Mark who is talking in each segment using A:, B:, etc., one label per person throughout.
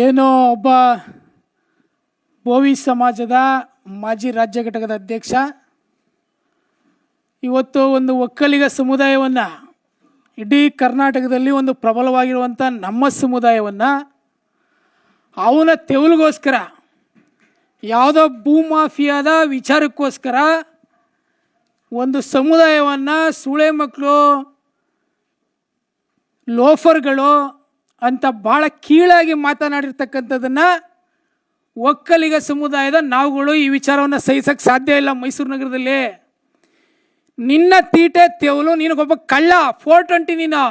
A: ಏನೋ ಒಬ್ಬ ಬೋವಿ ಸಮಾಜದ ಮಾಜಿ ರಾಜ್ಯ ಘಟಕದ ಅಧ್ಯಕ್ಷ ಇವತ್ತು ಒಂದು ಒಕ್ಕಲಿಗ ಸಮುದಾಯವನ್ನು ಇಡೀ ಕರ್ನಾಟಕದಲ್ಲಿ ಒಂದು ಪ್ರಬಲವಾಗಿರುವಂಥ ನಮ್ಮ ಸಮುದಾಯವನ್ನು ಅವನ ತೆವಲಿಗೋಸ್ಕರ ಯಾವುದೋ ಭೂಮಾಫಿಯಾದ ವಿಚಾರಕ್ಕೋಸ್ಕರ ಒಂದು ಸಮುದಾಯವನ್ನು ಸುಳೆ ಮಕ್ಕಳು ಲೋಫರ್ಗಳು ಅಂತ ಭಾಳ ಕೀಳಾಗಿ ಮಾತನಾಡಿರ್ತಕ್ಕಂಥದ್ದನ್ನು ಒಕ್ಕಲಿಗ ಸಮುದಾಯದ ನಾವುಗಳು ಈ ವಿಚಾರವನ್ನು ಸಹಿಸಕ್ಕೆ ಸಾಧ್ಯ ಇಲ್ಲ. ಮೈಸೂರು ನಗರದಲ್ಲಿ ನಿನ್ನ ತೀಟೆ ತೆವಲು, ನಿನಗೊಬ್ಬ ಕಳ್ಳ 420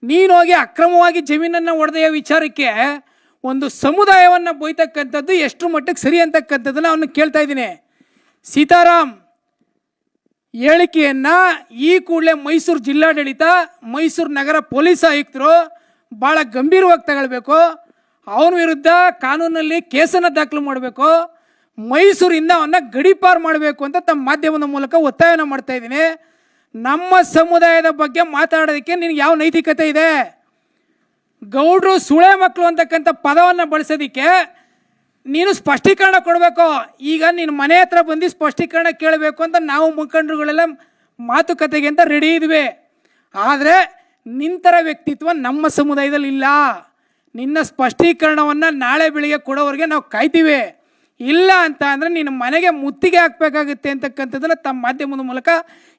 A: ನೀನು ಹೋಗಿ ಅಕ್ರಮವಾಗಿ ಜಮೀನನ್ನು ಒಡೆದೆಯ ವಿಚಾರಕ್ಕೆ ಒಂದು ಸಮುದಾಯವನ್ನು ಬೈತಕ್ಕಂಥದ್ದು ಎಷ್ಟು ಮಟ್ಟಕ್ಕೆ ಸರಿ ಅಂತಕ್ಕಂಥದ್ದನ್ನು ಅವನು ಕೇಳ್ತಾ ಇದ್ದೀನಿ. ಸೀತಾರಾಮ್ ಹೇಳಿಕೆಯನ್ನು ಈ ಕೂಡಲೇ ಮೈಸೂರು ಜಿಲ್ಲಾಡಳಿತ, ಮೈಸೂರು ನಗರ ಪೊಲೀಸ್ ಆಯುಕ್ತರು ಭಾಳ ಗಂಭೀರವಾಗಿ ತಗೊಳ್ಬೇಕು. ಅವನ ವಿರುದ್ಧ ಕಾನೂನಲ್ಲಿ ಕೇಸನ್ನು ದಾಖಲು ಮಾಡಬೇಕು. ಮೈಸೂರಿಂದ ಅವನ್ನ ಗಡೀಪಾರು ಮಾಡಬೇಕು ಅಂತ ತಮ್ಮ ಮಾಧ್ಯಮದ ಮೂಲಕ ಒತ್ತಾಯನ ಮಾಡ್ತಾ ಇದ್ದೀನಿ. ನಮ್ಮ ಸಮುದಾಯದ ಬಗ್ಗೆ ಮಾತಾಡೋದಕ್ಕೆ ನಿನಗೆ ಯಾವ ನೈತಿಕತೆ ಇದೆ? ಗೌಡ್ರು ಸುಳೆ ಮಕ್ಕಳು ಅಂತಕ್ಕಂಥ ಪದವನ್ನು ಬಳಸೋದಕ್ಕೆ ನೀನು ಸ್ಪಷ್ಟೀಕರಣ ಕೊಡಬೇಕು. ಈಗ ನಿನ್ನ ಮನೆ ಹತ್ರ ಬಂದು ಸ್ಪಷ್ಟೀಕರಣ ಕೇಳಬೇಕು ಅಂತ ನಾವು ಮುಖಂಡರುಗಳೆಲ್ಲ ಮಾತುಕತೆಗೆ ಅಂತ ರೆಡಿ ಇದ್ವಿ. ಆದರೆ ನಿಂತರ ವ್ಯಕ್ತಿತ್ವ ನಮ್ಮ ಸಮುದಾಯದಲ್ಲಿ ಇಲ್ಲ. ನಿನ್ನ ಸ್ಪಷ್ಟೀಕರಣವನ್ನು ನಾಳೆ ಬೆಳಿಗ್ಗೆ ಕೊಡೋವರೆಗೆ ನಾವು ಕಾಯ್ತೀವಿ. ಇಲ್ಲ ಅಂತ ಅಂದರೆ ನಿನ್ನ ಮನೆಗೆ ಮುತ್ತಿಗೆ ಹಾಕಬೇಕಾಗುತ್ತೆ ಅಂತಕ್ಕಂಥದ್ದನ್ನು ತಮ್ಮ ಮಾಧ್ಯಮದ ಮೂಲಕ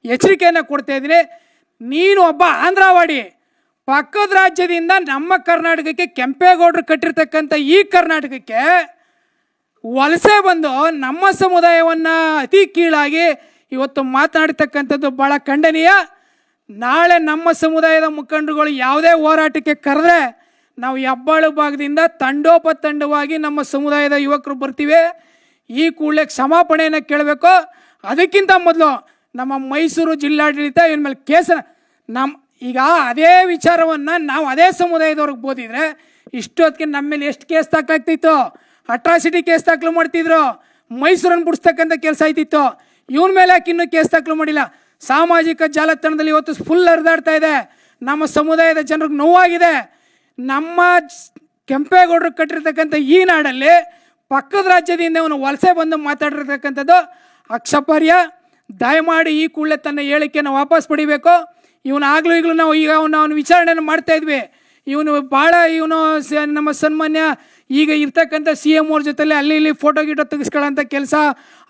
A: ಎಚ್ಚರಿಕೆಯನ್ನು ಕೊಡ್ತಾ ಇದ್ದೀನಿ. ನೀನು ಒಬ್ಬ ಆಂಧ್ರವಾಡಿ, ಪಕ್ಕದ ರಾಜ್ಯದಿಂದ ನಮ್ಮ ಕರ್ನಾಟಕಕ್ಕೆ ಕೆಂಪೇಗೌಡರು ಕಟ್ಟಿರ್ತಕ್ಕಂಥ ಈ ಕರ್ನಾಟಕಕ್ಕೆ ವಲಸೆ ಬಂದು ನಮ್ಮ ಸಮುದಾಯವನ್ನು ಅತಿ ಕೀಳಾಗಿ ಇವತ್ತು ಮಾತನಾಡ್ತಕ್ಕಂಥದ್ದು ಭಾಳ ಖಂಡನೀಯ. ನಾಳೆ ನಮ್ಮ ಸಮುದಾಯದ ಮುಖಂಡರುಗಳು ಯಾವುದೇ ಹೋರಾಟಕ್ಕೆ ಕರೆದ್ರೆ ನಾವು ಹೆಬ್ಬಾಳು ಭಾಗದಿಂದ ತಂಡೋಪತಂಡವಾಗಿ ನಮ್ಮ ಸಮುದಾಯದ ಯುವಕರು ಬರ್ತೀವಿ. ಈ ಕೂಡಲೇ ಕ್ಷಮಾಪಣೆಯನ್ನು ಕೇಳಬೇಕು. ಅದಕ್ಕಿಂತ ಮೊದಲು ನಮ್ಮ ಮೈಸೂರು ಜಿಲ್ಲಾಡಳಿತ ಇವನ ಮೇಲೆ ಈಗ ಅದೇ ವಿಚಾರವನ್ನು ನಾವು ಅದೇ ಸಮುದಾಯದವ್ರಿಗೆ ಬೋದಿದ್ರೆ ಇಷ್ಟೊತ್ತಿಗೆ ನಮ್ಮ ಮೇಲೆ ಎಷ್ಟು ಕೇಸ್ ದಾಖಲಾಗ್ತಿತ್ತು? ಅಟ್ರಾಸಿಟಿ ಕೇಸ್ ದಾಖಲು ಮಾಡ್ತಿದ್ರು, ಮೈಸೂರನ್ನು ಬಿಡಿಸ್ತಕ್ಕಂಥ ಕೆಲಸ ಆಯ್ತಿತ್ತು. ಇವನ ಮೇಲೆ ಯಾಕೆ ಇನ್ನೂ ಕೇಸ್ ದಾಖಲು ಮಾಡಿಲ್ಲ? ಸಾಮಾಜಿಕ ಜಾಲತಾಣದಲ್ಲಿ ಇವತ್ತು ಫುಲ್ ಹರಿದಾಡ್ತಾ ಇದೆ. ನಮ್ಮ ಸಮುದಾಯದ ಜನರಿಗೆ ನೋವಾಗಿದೆ. ನಮ್ಮ ಕೆಂಪೇಗೌಡರು ಕಟ್ಟಿರ್ತಕ್ಕಂಥ ಈ ನಾಡಲ್ಲಿ ಪಕ್ಕದ ರಾಜ್ಯದಿಂದ ಅವನು ವಲಸೆ ಬಂದು ಮಾತಾಡಿರ್ತಕ್ಕಂಥದ್ದು ಅಕ್ಷಪಾರ್ಯ. ದಯಮಾಡಿ ಈ ಕೂಡಲೇ ತನ್ನ ಹೇಳಿಕೆಯನ್ನು ವಾಪಸ್ ಪಡಿಬೇಕು. ಇವನು ಆಗಲೂ ಈಗಲೂ ನಾವು ಈಗ ಅವನು ವಿಚಾರಣೆಯನ್ನು ಮಾಡ್ತಾ ಇದ್ವಿ. ಇವನು ನಮ್ಮ ಸನ್ಮಾನ್ಯ ಈಗ ಇರ್ತಕ್ಕಂಥ CM ಅವ್ರ ಜೊತೆಲಿ ಅಲ್ಲಿ ಇಲ್ಲಿ ಫೋಟೋ ಗೀಟೋ ತೆಗೆಸ್ಕೊಳ್ಳೋಂಥ ಕೆಲಸ,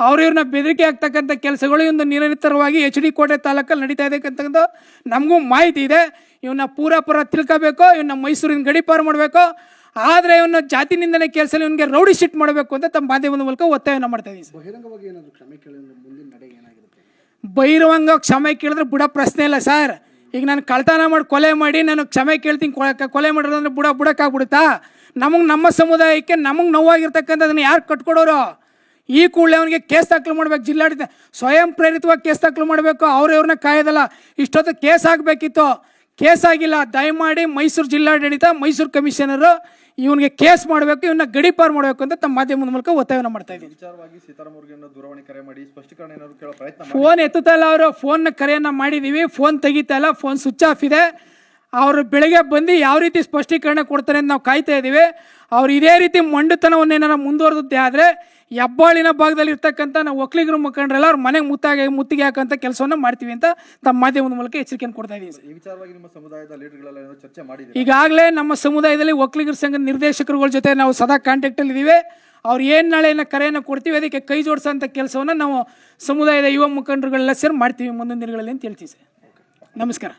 A: ಅವ್ರನ್ನ ಬೆದರಿಕೆ ಆಗ್ತಕ್ಕಂಥ ಕೆಲಸಗಳು ಇವನು ನಿರಂತರವಾಗಿ HD ಕೋಟೆ ತಾಲೂಕಲ್ಲಿ ನಡೀತಾ ಇದ್ದಕ್ಕಂಥದ್ದು ನಮಗೂ ಮಾಹಿತಿ ಇದೆ. ಇವನ್ನ ಪೂರ ತಿಳ್ಕೋಬೇಕು. ಇವನ್ನ ಮೈಸೂರಿನ ಗಡೀಪಾರು ಮಾಡಬೇಕು. ಆದರೆ ಇವನ್ನ ಜಾತಿ ನಿಂದನೆ ಕೆಲಸ ಇವನಿಗೆ ರೌಡಿ ಶೀಟ್ ಮಾಡಬೇಕು ಅಂತ ತಮ್ಮ ಮಾಧ್ಯಮದ ಮೂಲಕ ಒತ್ತಾಯನ ಮಾಡ್ತಾ ಇದ್ದೀವಿ.
B: ಬಹಿರಂಗವಾಗಿ ಏನಾದರೂ ಕ್ಷಮೆ ಕೇಳಿದ್ರೆ ಮುಂದಿನ ನಡೆ ಏನಾಗಿರುತ್ತೆ?
A: ಬಹಿರಂಗ ಕ್ಷಮೆ ಕೇಳಿದ್ರೆ ಬಿಡೋ ಪ್ರಶ್ನೆ ಇಲ್ಲ ಸರ್. ಈಗ ನಾನು ಕಳ್ತನ ಮಾಡಿ ಕೊಲೆ ಮಾಡಿ ನಾನು ಕ್ಷಮೆ ಕೇಳ್ತೀನಿ, ಕೊಲೆ ಮಾಡಿರೋದ್ರೆ ಬುಡಕ್ಕಾಗ್ಬಿಡುತ್ತಾ? ನಮ್ಮ ಸಮುದಾಯಕ್ಕೆ ನಮಗೆ ನೋವಾಗಿರ್ತಕ್ಕಂಥದನ್ನು ಯಾರು ಕಟ್ಕೊಡೋರು? ಈ ಕೂಡಲೇ ಅವನಿಗೆ ಕೇಸ್ ದಾಖಲು ಮಾಡಬೇಕು. ಜಿಲ್ಲಾಡಳಿತ ಸ್ವಯಂ ಪ್ರೇರಿತವಾಗಿ ಕೇಸ್ ದಾಖಲು ಮಾಡಬೇಕು. ಅವ್ರನ್ನ ಕಾಯೋದಲ್ಲ. ಇಷ್ಟೊತ್ತು ಕೇಸ್ ಆಗಬೇಕಿತ್ತು, ಕೇಸ್ ಆಗಿಲ್ಲ. ದಯಮಾಡಿ ಮೈಸೂರು ಜಿಲ್ಲಾಡಳಿತ, ಮೈಸೂರು ಕಮಿಷನರು ಇವನಿಗೆ ಕೇಸ್ ಮಾಡಬೇಕು, ಇವನ್ನ ಗಡೀಪಾರು ಮಾಡಬೇಕು ಅಂತ ತಮ್ಮ ಮಾಧ್ಯಮದ ಮೂಲಕ ಒತ್ತಾಯನ ಮಾಡ್ತಾ ಇದ್ದೀನಿ.
B: ವಿಚಾರವಾಗಿ ಸೀತಾರಾಮ್ ಅವರಿಗೆ ದೂರವಾಣಿ ಕರೆ ಮಾಡಿ ಸ್ಪಷ್ಟೀಕರಣ ಏನಾದರೂ ಕೇಳೋ ಪ್ರಯತ್ನ
A: ಫೋನ್ ಎತ್ತುತ್ತಾ ಇಲ್ಲ. ಅವರು ಫೋನ್ನ ಕರೆಯನ್ನು ಮಾಡಿದ್ದೀವಿ, ಫೋನ್ ತೆಗಿತಾ ಇಲ್ಲ, ಫೋನ್ ಸ್ವಿಚ್ ಆಫ್ ಇದೆ. ಅವರು ಬೆಳಗ್ಗೆ ಬಂದು ಯಾವ ರೀತಿ ಸ್ಪಷ್ಟೀಕರಣ ಕೊಡ್ತಾರೆ ಅಂತ ನಾವು ಕಾಯ್ತಾ ಇದ್ದೀವಿ. ಅವ್ರು ಇದೇ ರೀತಿ ಮೊಂಡುತನವನ್ನು ಏನಾರ ಮುಂದುವರೆದೇ ಆದರೆ ಹೆಬ್ಬಾಳಿನ ಭಾಗದಲ್ಲಿ ಇರ್ತಕ್ಕಂಥ ನಾವು ಒಕ್ಕಲಿಗರು ಮುಖಂಡರೆಲ್ಲ ಅವ್ರ ಮನೆಗೆ ಮುತ್ತಿಗೆ ಹಾಕಂತ ಕೆಲಸವನ್ನು ಮಾಡ್ತೀವಿ ಅಂತ ತಮ್ಮ ಮಾಧ್ಯಮದ ಮೂಲಕ ಎಚ್ಚರಿಕೆಯನ್ನು ಕೊಡ್ತಾ ಇದ್ದೀವಿ.
B: ಈ ವಿಚಾರವಾಗಿ ನಿಮ್ಮ ಸಮುದಾಯದ ಲೀಡರ್ಗಳೆಲ್ಲ ಚರ್ಚೆ ಮಾಡಿದ್ದೀವಿ.
A: ಈಗಾಗಲೇ ನಮ್ಮ ಸಮುದಾಯದಲ್ಲಿ ಒಕ್ಕಲಿಗರ ಸಂಘದ ನಿರ್ದೇಶಕರುಗಳ ಜೊತೆ ನಾವು ಸದಾ ಕಾಂಟ್ಯಾಕ್ಟಲ್ಲಿ ಇದ್ದೀವಿ. ಅವ್ರು ಏನು ನಾಳೆನ ಕರೆಯನ್ನು ಕೊಡ್ತೀವಿ ಅದಕ್ಕೆ ಕೈ ಜೋಡಿಸೋಂಥ ಕೆಲಸವನ್ನು ನಾವು ಸಮುದಾಯದ ಯುವ ಮುಖಂಡರುಗಳೆಲ್ಲ ಸೇರಿ ಮಾಡ್ತೀವಿ ಮುಂದಿನ ದಿನಗಳಲ್ಲಿ ಅಂತ ಹೇಳ್ತೀವಿ ಸರ್. ನಮಸ್ಕಾರ.